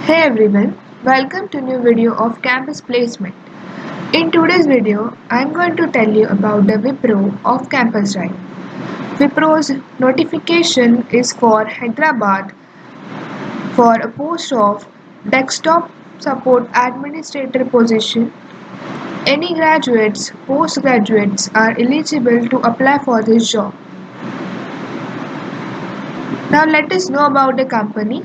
Hey everyone, welcome to new video of Campus Placement. In today's video, I'm going to tell you about the Wipro of Campus Drive. Wipro's notification is for Hyderabad for a post of desktop support administrator position. Any graduates, postgraduates are eligible to apply for this job. Now let us know about the company.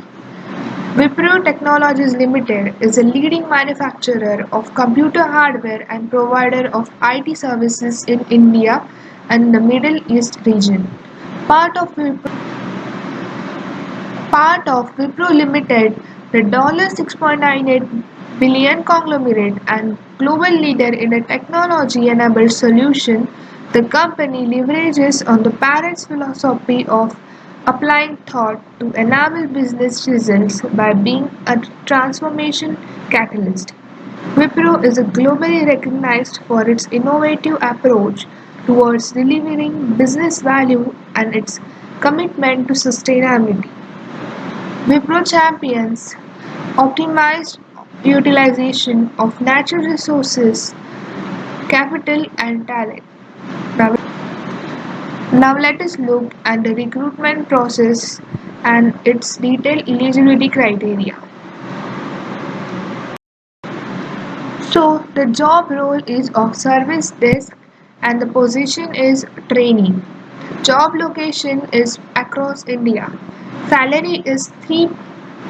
Wipro Technologies Limited is a leading manufacturer of computer hardware and provider of IT services in India and the Middle East region. Part of Wipro Limited, the $6.98 billion conglomerate and global leader in a technology-enabled solution, the company leverages on the parent's philosophy of applying thought to enable business results by being a transformation catalyst. Wipro is globally recognized for its innovative approach towards delivering business value and its commitment to sustainability. Wipro champions optimized utilization of natural resources, capital and talent. Now, now let us look at the recruitment process and its detailed eligibility criteria. So the job role is of service desk and the position is trainee. Job location is across India. Salary is 3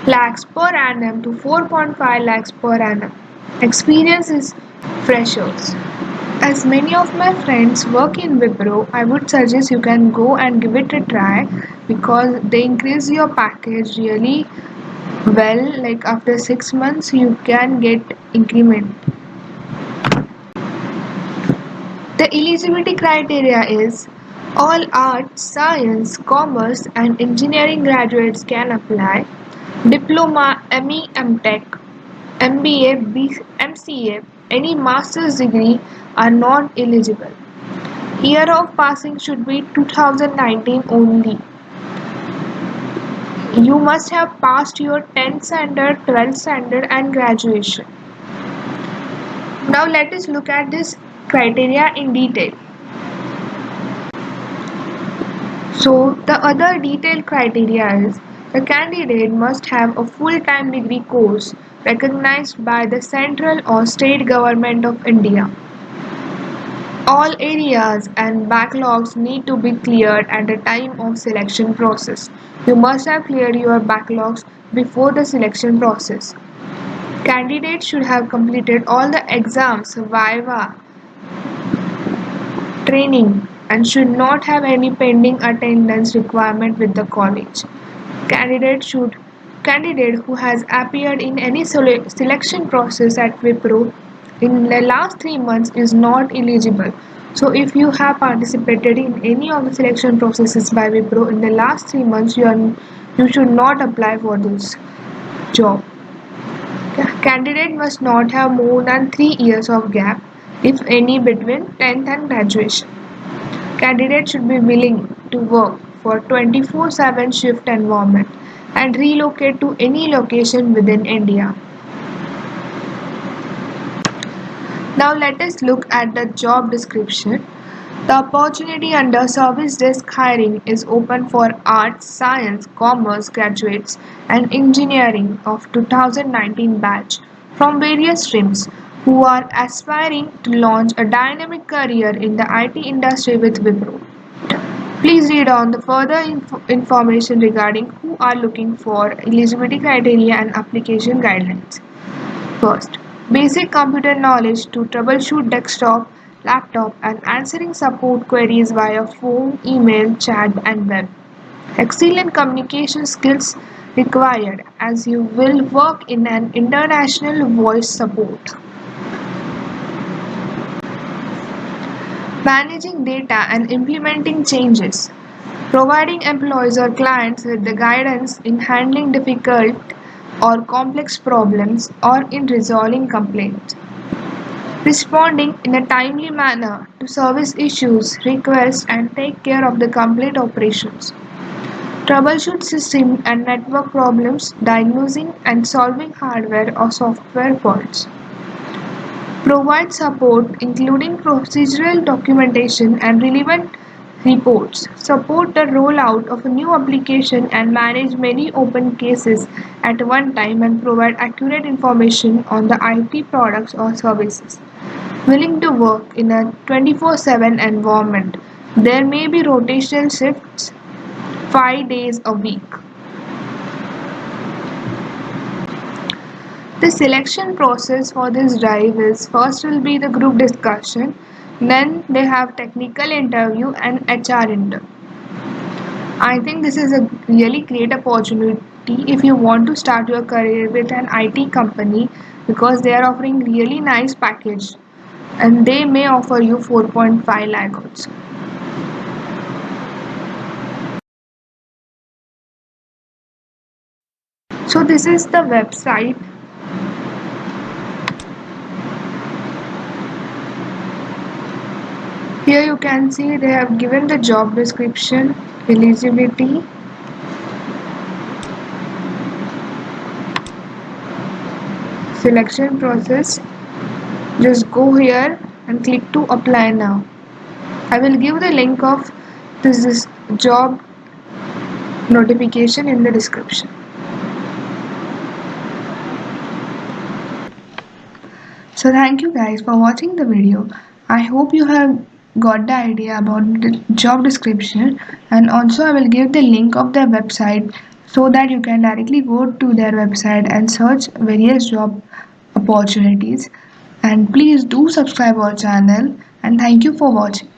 lakhs per annum to 4.5 lakhs per annum. Experience is freshers. As many of my friends work in Wipro, I would suggest you can go and give it a try because they increase your package really well. Like after 6 months, you can get increment. The eligibility criteria is all arts, science, commerce, and engineering graduates can apply. Diploma, ME, MTech, MBA, MCA, any master's degree are not eligible. Year of passing should be 2019 only. You must have passed your 10th standard, 12th standard and graduation. Now let us look at this criteria in detail. So the other detailed criteria is the candidate must have a full-time degree course recognized by the central or state government of India. All areas and backlogs need to be cleared at the time of selection process. You must have cleared your backlogs before the selection process. Candidates should have completed all the exams, viva, training and should not have any pending attendance requirement with the college. Candidate who has appeared in any selection process at Wipro in the last 3 months is not eligible. So if you have participated in any of the selection processes by Wipro in the last 3 months, you should not apply for this job. Candidate must not have more than 3 years of gap, if any, between 10th and graduation. Candidate should be willing to work for 24/7 shift environment and relocate to any location within India. Now let us look at the job description. The opportunity under service desk hiring is open for arts, science, commerce graduates and engineering of 2019 batch from various streams who are aspiring to launch a dynamic career in the IT industry with Wipro. Please read on the further information regarding who are looking for eligibility criteria and application guidelines. First, basic computer knowledge to troubleshoot desktop, laptop and answering support queries via phone, email, chat and web. Excellent communication skills required as you will work in an international voice support. Managing data and implementing changes. Providing employees or clients with the guidance in handling difficult or complex problems or in resolving complaints. Responding in a timely manner to service issues, requests and take care of the complete operations. Troubleshoot system and network problems, diagnosing and solving hardware or software faults. Provide support including procedural documentation and relevant reports. Support the rollout of a new application and manage many open cases at one time and provide accurate information on the IT products or services. Willing to work in a 24/7 environment. There may be rotational shifts 5 days a week. The selection process for this drive is first will be the group discussion, then they have technical interview and HR interview. I think this is a really great opportunity if you want to start your career with an IT company because they are offering really nice package and they may offer you 4.5 lakh also. So this is the website. Here you can see they have given the job description, eligibility, selection process. Just go here and click to apply now. I will give the link of this job notification in the description. So thank you guys for watching the video. I hope you have got the idea about the job description, and also I will give the link of their website so that you can directly go to their website and search various job opportunities. And please do subscribe our channel, and thank you for watching.